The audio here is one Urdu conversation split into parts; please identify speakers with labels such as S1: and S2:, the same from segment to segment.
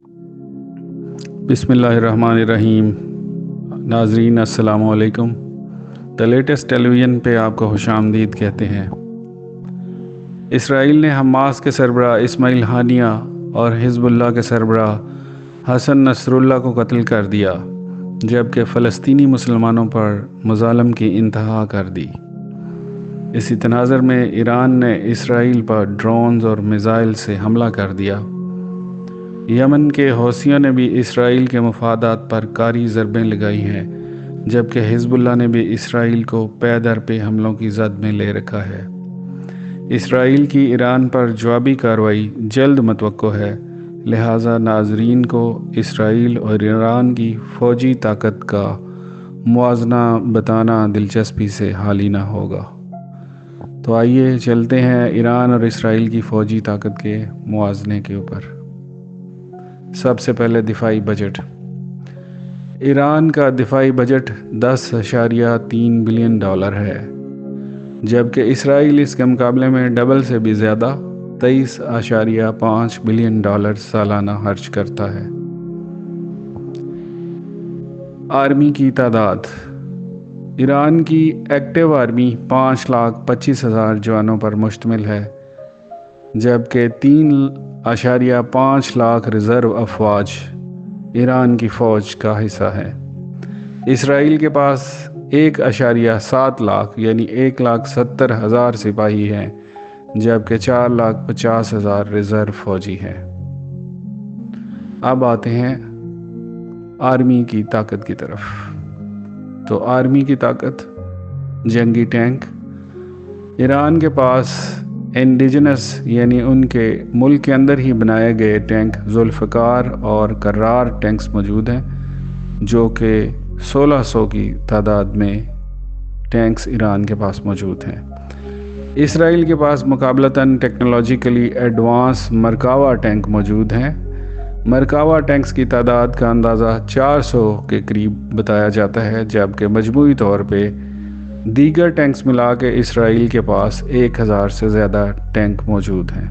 S1: بسم اللہ الرحمن الرحیم۔ ناظرین السلام علیکم۔ دا لیٹسٹ ٹیلی ویژن پہ آپ کو خوش آمدید کہتے ہیں۔ اسرائیل نے حماس کے سربراہ اسماعیل ہانیہ اور حزب اللہ کے سربراہ حسن نصر اللہ کو قتل کر دیا، جبکہ فلسطینی مسلمانوں پر مظالم کی انتہا کر دی۔ اسی تناظر میں ایران نے اسرائیل پر ڈرونز اور میزائل سے حملہ کر دیا۔ یمن کے حوثیوں نے بھی اسرائیل کے مفادات پر کاری ضربیں لگائی ہیں، جبکہ حزب اللہ نے بھی اسرائیل کو پے در پہ حملوں کی زد میں لے رکھا ہے۔ اسرائیل کی ایران پر جوابی کارروائی جلد متوقع ہے، لہٰذا ناظرین کو اسرائیل اور ایران کی فوجی طاقت کا موازنہ بتانا دلچسپی سے حالی نہ ہوگا۔ تو آئیے چلتے ہیں ایران اور اسرائیل کی فوجی طاقت کے موازنے کے اوپر۔ سب سے پہلے دفاعی بجٹ۔ ایران کا دفاعی بجٹ $10.3 بلین ہے، جبکہ اسرائیل اس کے مقابلے میں ڈبل سے بھی زیادہ $23.5 بلین سالانہ خرچ کرتا ہے۔ آرمی کی تعداد۔ ایران کی ایکٹیو آرمی 5,25,000 جوانوں پر مشتمل ہے، جبکہ 3.5 لاکھ ریزرو افواج ایران کی فوج کا حصہ ہے۔ اسرائیل کے پاس 1.7 لاکھ یعنی 1,70,000 سپاہی ہیں، جبکہ 4,50,000 ریزرو فوجی ہیں۔ اب آتے ہیں آرمی کی طاقت کی طرف۔ تو آرمی کی طاقت، جنگی ٹینک۔ ایران کے پاس انڈیجنس یعنی ان کے ملک کے اندر ہی بنائے گئے ٹینک ذوالفقار اور کرار ٹینکس موجود ہیں، جو کہ 1,600 کی تعداد میں ٹینکس ایران کے پاس موجود ہیں۔ اسرائیل کے پاس مقابلتاً ٹیکنالوجیکلی ایڈوانس مرکاوا ٹینک موجود ہیں۔ مرکاوا ٹینکس کی تعداد کا اندازہ 400 کے قریب بتایا جاتا ہے، جبکہ مجموعی طور پہ دیگر ٹینکس ملا کے اسرائیل کے پاس 1,000 سے زیادہ ٹینک موجود ہیں۔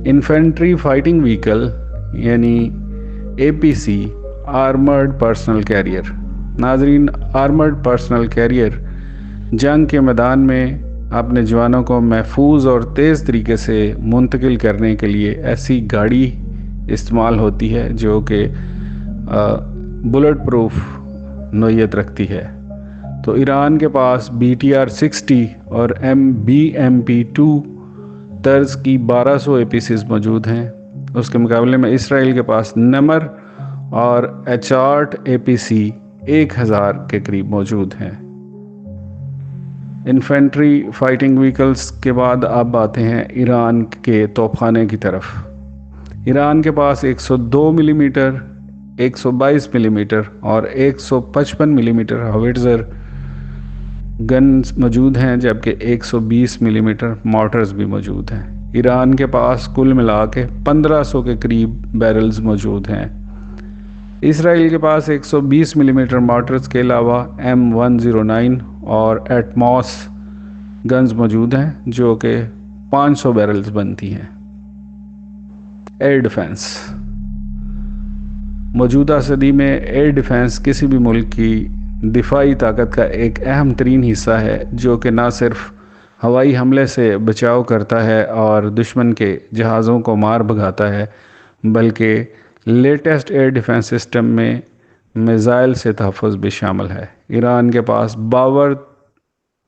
S1: انفینٹری فائٹنگ وہیکل یعنی APC، آرمرڈ پرسنل کیریئر۔ ناظرین، آرمرڈ پرسنل کیریئر جنگ کے میدان میں اپنے جوانوں کو محفوظ اور تیز طریقے سے منتقل کرنے کے لیے ایسی گاڑی استعمال ہوتی ہے جو کہ بلٹ پروف نوعیت رکھتی ہے۔ تو ایران کے پاس BTR-60 اور BMP-2 طرز کی 1200 APCs موجود ہیں۔ اس کے مقابلے میں اسرائیل کے پاس نمر اور H-8 APC 1,000 کے قریب موجود ہیں۔ انفینٹری فائٹنگ وہیکلز کے بعد اب آتے ہیں ایران کے توپ خانے کی طرف۔ ایران کے پاس 102 ملی میٹر، 122 ملی میٹر اور 155 ملی میٹر ہاوٹزر گنز موجود ہیں، جبکہ 120 ملی میٹر مارٹرز بھی موجود ہیں۔ ایران کے پاس کل ملا کے 1,500 کے قریب بیرلز موجود ہیں۔ اسرائیل کے پاس 120 ملی میٹر مارٹرز کے علاوہ M109 اور ایٹماس گنز موجود ہیں، جو کہ 500 بیرلز بنتی ہیں۔ Air defence. موجودہ صدی میں ایئر ڈیفنس کسی بھی ملک کی دفاعی طاقت کا ایک اہم ترین حصہ ہے، جو کہ نہ صرف ہوائی حملے سے بچاؤ کرتا ہے اور دشمن کے جہازوں کو مار بھگاتا ہے، بلکہ لیٹسٹ ایئر ڈیفنس سسٹم میں میزائل سے تحفظ بھی شامل ہے۔ ایران کے پاس باور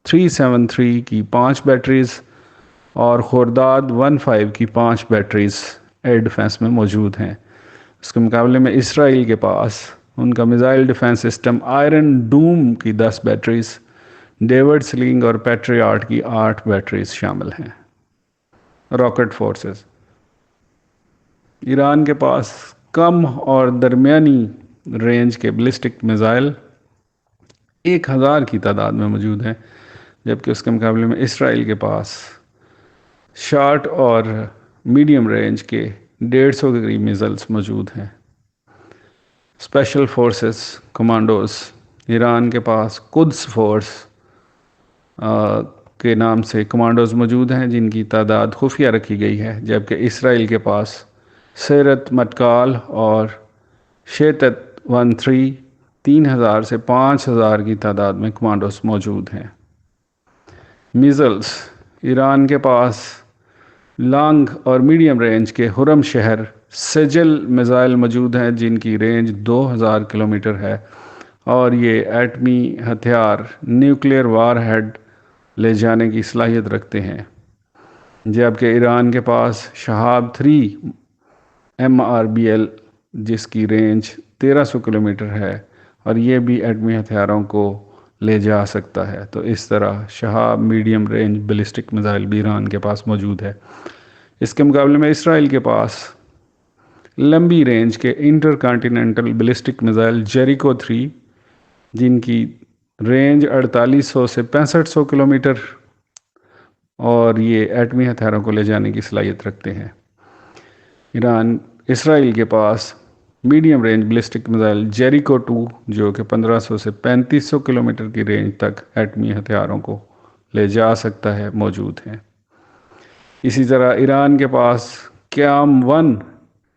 S1: 373 کی 5 بیٹریز اور خورداد 15 کی 5 بیٹریز ایئر ڈیفنس میں موجود ہیں۔ اس کے مقابلے میں اسرائیل کے پاس ان کا missile defence system Iron Dome کی 10 بیٹریز، ڈیوڈ سلنگ اور پیٹریاٹ کی 8 بیٹریز شامل ہیں۔ Rocket forces. ایران کے پاس کم اور درمیانی رینج کے بیلسٹک میزائل 1,000 کی تعداد میں موجود ہیں، جبکہ اس کے مقابلے میں اسرائیل کے پاس شارٹ اور میڈیم رینج کے 150 کے قریب میزائلز موجود ہیں۔ Special forces, commandos. ایران کے پاس قدس فورس کے نام سے کمانڈوز موجود ہیں، جن کی تعداد خفیہ رکھی گئی ہے، جبکہ اسرائیل کے پاس سیرت مٹکال اور شیتت 13 3,000 سے 5,000 کی تعداد میں کمانڈوز موجود ہیں۔ میزلز، ایران کے پاس لانگ اور میڈیم رینج کے خرم شہر سجل میزائل موجود ہیں جن کی رینج 2,000 کلومیٹر ہے اور یہ ایٹمی ہتھیار نیوکلیئر وار ہیڈ لے جانے کی صلاحیت رکھتے ہیں، جبکہ ایران کے پاس شہاب 3 MRBL جس کی رینج 1,300 کلومیٹر ہے اور یہ بھی ایٹمی ہتھیاروں کو لے جا سکتا ہے۔ تو اس طرح شہاب میڈیم رینج بیلسٹک میزائل بھی ایران کے پاس موجود ہے۔ اس کے مقابلے میں اسرائیل کے پاس لمبی رینج کے انٹر کانٹیننٹل بیلسٹک میزائل جیریکو 3 جن کی رینج 4800 سے 6500 کلومیٹر اور یہ ایٹمی ہتھیاروں کو لے جانے کی صلاحیت رکھتے ہیں۔ اسرائیل کے پاس میڈیم رینج بیلسٹک میزائل جیریکو 2 جو کہ 1500 سے 3500 کلومیٹر کی رینج تک ایٹمی ہتھیاروں کو لے جا سکتا ہے موجود ہیں۔ اسی طرح ایران کے پاس قیام 1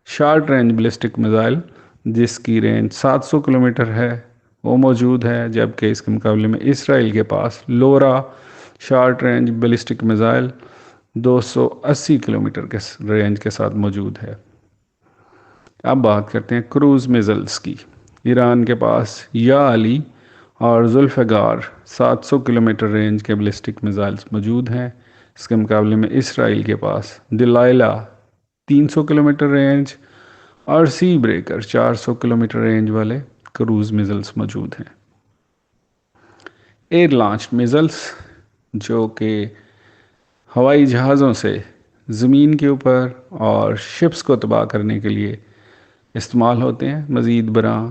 S1: شارٹ رینج بیلسٹک میزائل جس کی رینج 700 کلومیٹر ہے وہ موجود ہے، جبکہ اس کے مقابلے میں اسرائیل کے پاس LORA short range ballistic missile 280 kilometre کے رینج کے ساتھ موجود ہے۔ اب بات کرتے ہیں کروز میزائلز کی۔ ایران کے پاس یا علی اور ذوالفقار 700 کلومیٹر رینج کے بیلسٹک میزائلز موجود ہیں۔ اس کے مقابلے میں اسرائیل کے پاس دلائلہ 300 کلومیٹر رینج اور سی بریکر 400 کلومیٹر رینج والے کروز میزائلز موجود ہیں۔ ایئر لانچ میزائلز جو کہ ہوائی جہازوں سے زمین کے اوپر اور شپس کو تباہ کرنے کے لیے استعمال ہوتے ہیں۔ مزید برآں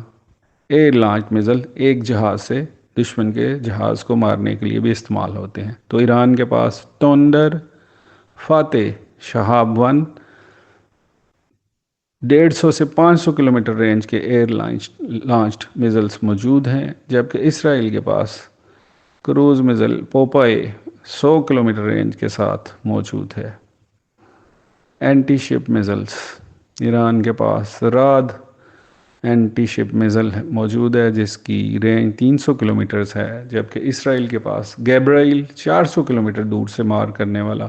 S1: ایئر لانچ میزائل ایک جہاز سے دشمن کے جہاز کو مارنے کے لیے بھی استعمال ہوتے ہیں۔ تو ایران کے پاس ٹونڈر، فاتح، شہاب 1 150 سے 500 کلومیٹر رینج کے ایئر لانچڈ میزائلز موجود ہیں، جبکہ اسرائیل کے پاس cruise missile Popeye 100 kilometre range کے ساتھ موجود ہے۔ اینٹی شپ میزائلز، ایران کے پاس راد اینٹی شپ میزائل موجود ہے جس کی رینج 300 کلومیٹرز ہے، جبکہ اسرائیل کے پاس گیبرائیل 400 کلومیٹر دور سے مار کرنے والا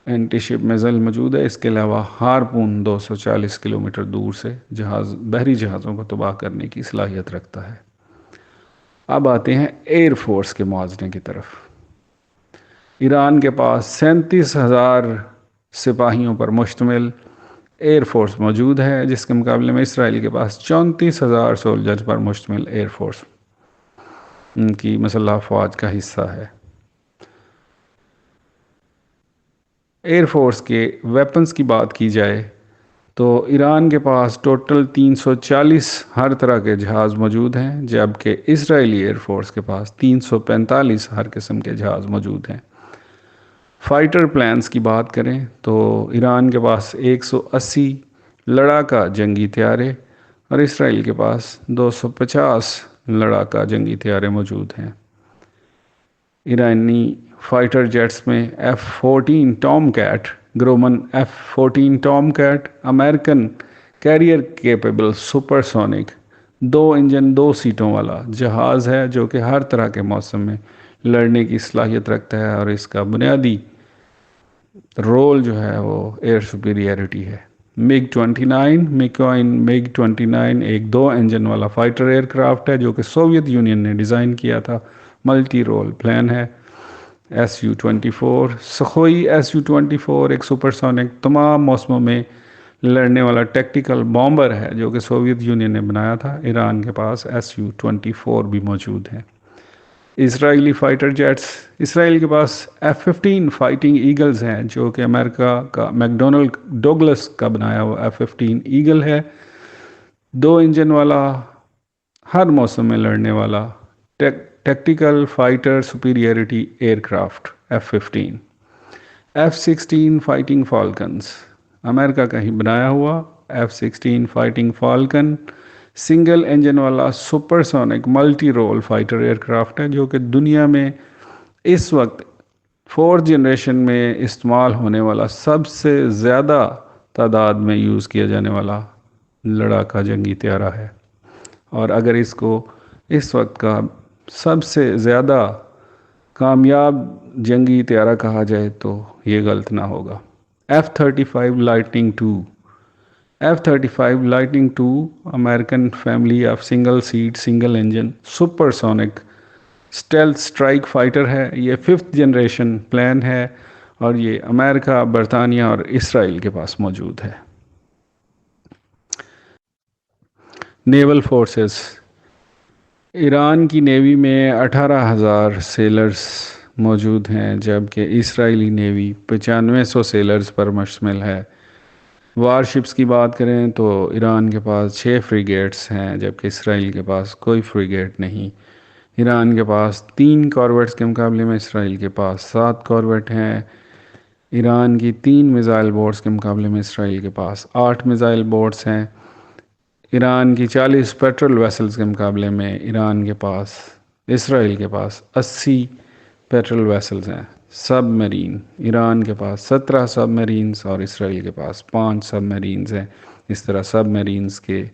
S1: اینٹی شپ میزائل موجود ہے۔ اس کے علاوہ ہارپون 240 کلومیٹر دور سے بحری جہازوں کو تباہ کرنے کی صلاحیت رکھتا ہے۔ اب آتے ہیں ایئر فورس کے موازنے کی طرف۔ ایران کے پاس 37,000 سپاہیوں پر مشتمل ایئر فورس موجود ہے، جس کے مقابلے میں اسرائیل کے پاس 34,000 سولجرز پر مشتمل ایئر فورس ان کی مسلح افواج کا حصہ ہے۔ ایئر فورس کے ویپنز کی بات کی جائے تو ایران کے پاس ٹوٹل 340 ہر طرح کے جہاز موجود ہیں، جبکہ اسرائیلی ایئر فورس کے پاس 345 ہر قسم کے جہاز موجود ہیں۔ فائٹر پلانز کی بات کریں تو ایران کے پاس 180 لڑاکا جنگی طیارے اور اسرائیل کے پاس 250 لڑاکا جنگی طیارے موجود ہیں۔ ایرانی فائٹر جیٹس میں F-14 Tomcat, Grumman F-14 Tomcat American carrier capable supersonic 2 engine 2 سیٹوں والا جہاز ہے جو کہ ہر طرح کے موسم میں لڑنے کی صلاحیت رکھتا ہے، اور اس کا بنیادی رول جو ہے وہ ایئر سپیریئرٹی ہے۔ MiG 29 ایک 2 انجن والا فائٹر ایئر کرافٹ ہے جو کہ سوویت یونین نے ڈیزائن کیا تھا، ملٹی رول پلان ہے۔ Su-24 سخوئی Su-24 ایک سپر سونک تمام موسموں میں لڑنے والا ٹیکٹیکل بامبر ہے جو کہ سوویت یونین نے بنایا تھا۔ ایران کے پاس Su-24 بھی موجود ہیں۔ اسرائیلی فائٹر جیٹس، اسرائیل کے پاس F-15 فائٹنگ ایگلز ہیں جو کہ امریکہ کا میکڈونلڈ ڈوگلس کا بنایا ہوا F-15 ایگل ہے، 2 انجن والا ہر موسم میں لڑنے والا ٹیکٹیکل فائٹر سپیریئرٹی ایئر کرافٹ F-15۔ F-16 فائٹنگ فالکنز، امریکہ کا ہی بنایا ہوا F-16 fighting falcon single engine والا supersonic multi role fighter ایئر کرافٹ ہے جو کہ دنیا میں اس وقت 4th جنریشن میں استعمال ہونے والا سب سے زیادہ تعداد میں یوز کیا جانے والا لڑاکا جنگی طیارہ ہے، اور اگر اس کو اس وقت کا سب سے زیادہ کامیاب جنگی طیارہ کہا جائے تو یہ غلط نہ ہوگا۔ F-35 Lightning 2 F-35 Lightning 2 American family of single seat single engine supersonic stealth strike fighter ہے۔ یہ 5th جنریشن پلین ہے اور یہ امریکہ، برطانیہ اور اسرائیل کے پاس موجود ہے۔ نیول فورسز، ایران کی نیوی میں 18,000 سیلرز موجود ہیں، جبکہ اسرائیلی نیوی 9500 سیلرز پر مشتمل ہے۔ وار شپس کی بات کریں تو ایران کے پاس 6 فریگیٹس ہیں، جبکہ اسرائیل کے پاس کوئی فریگیٹ نہیں۔ ایران کے پاس 3 کارویٹس کے مقابلے میں اسرائیل کے پاس 7 کارویٹ ہیں۔ ایران کی 3 میزائل بورڈز کے مقابلے میں اسرائیل کے پاس 8 میزائل بورڈز ہیں۔ ایران کی 40 پیٹرول ویسلز کے مقابلے میں اسرائیل کے پاس 80 پیٹرول ویسلز ہیں۔ سب میرین، ایران کے پاس 17 سب میرینز اور اسرائیل کے پاس 5 سب میرینز ہیں۔ اس طرح سب میرینز کے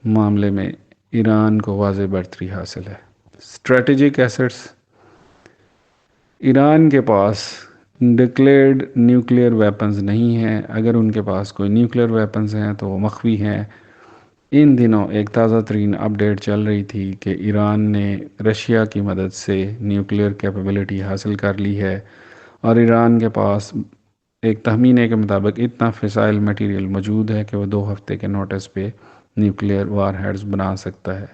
S1: معاملے میں ایران کو واضح برتری حاصل ہے۔ اسٹریٹجک ایسٹس، ایران کے پاس ڈکلیئرڈ نیوکلیئر ویپنز نہیں ہیں۔ اگر ان کے پاس کوئی نیوکلیئر ویپنز ہیں تو وہ مخفی ہیں۔ ان دنوں ایک تازہ ترین اپڈیٹ چل رہی تھی کہ ایران نے رشیا کی مدد سے نیوکلیئر کیپیبلٹی حاصل کر لی ہے، اور ایران کے پاس ایک تخمینے کے مطابق اتنا فسائل میٹیریل موجود ہے کہ وہ 2 ہفتے کے نوٹس پہ نیوکلیئر وار ہیڈز بنا سکتا ہے۔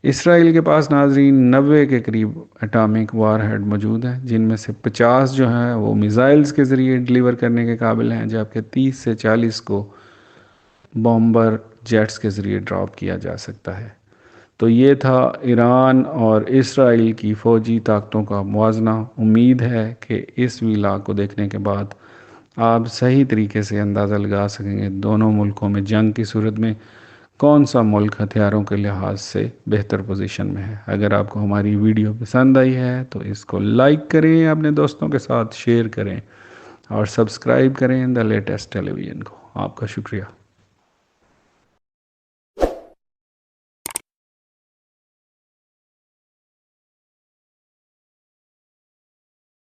S1: اسرائیل کے پاس ناظرین 90 کے قریب اٹامک وار ہیڈ موجود ہیں، جن میں سے 50 جو ہیں وہ میزائلز کے ذریعے ڈیلیور کرنے کے قابل ہیں، جبکہ 30 سے 40 کو بامبر جیٹس کے ذریعے ڈراپ کیا جا سکتا ہے۔ تو یہ تھا ایران اور اسرائیل کی فوجی طاقتوں کا موازنہ۔ امید ہے کہ اس ویلاگ کو دیکھنے کے بعد آپ صحیح طریقے سے اندازہ لگا سکیں گے دونوں ملکوں میں جنگ کی صورت میں کون سا ملک ہتھیاروں کے لحاظ سے بہتر پوزیشن میں ہے۔ اگر آپ کو ہماری ویڈیو پسند آئی ہے تو اس کو لائک کریں، اپنے دوستوں کے ساتھ شیئر کریں اور سبسکرائب کریں دا لیٹسٹ ٹیلی ویژن کو۔ آپ کا شکریہ۔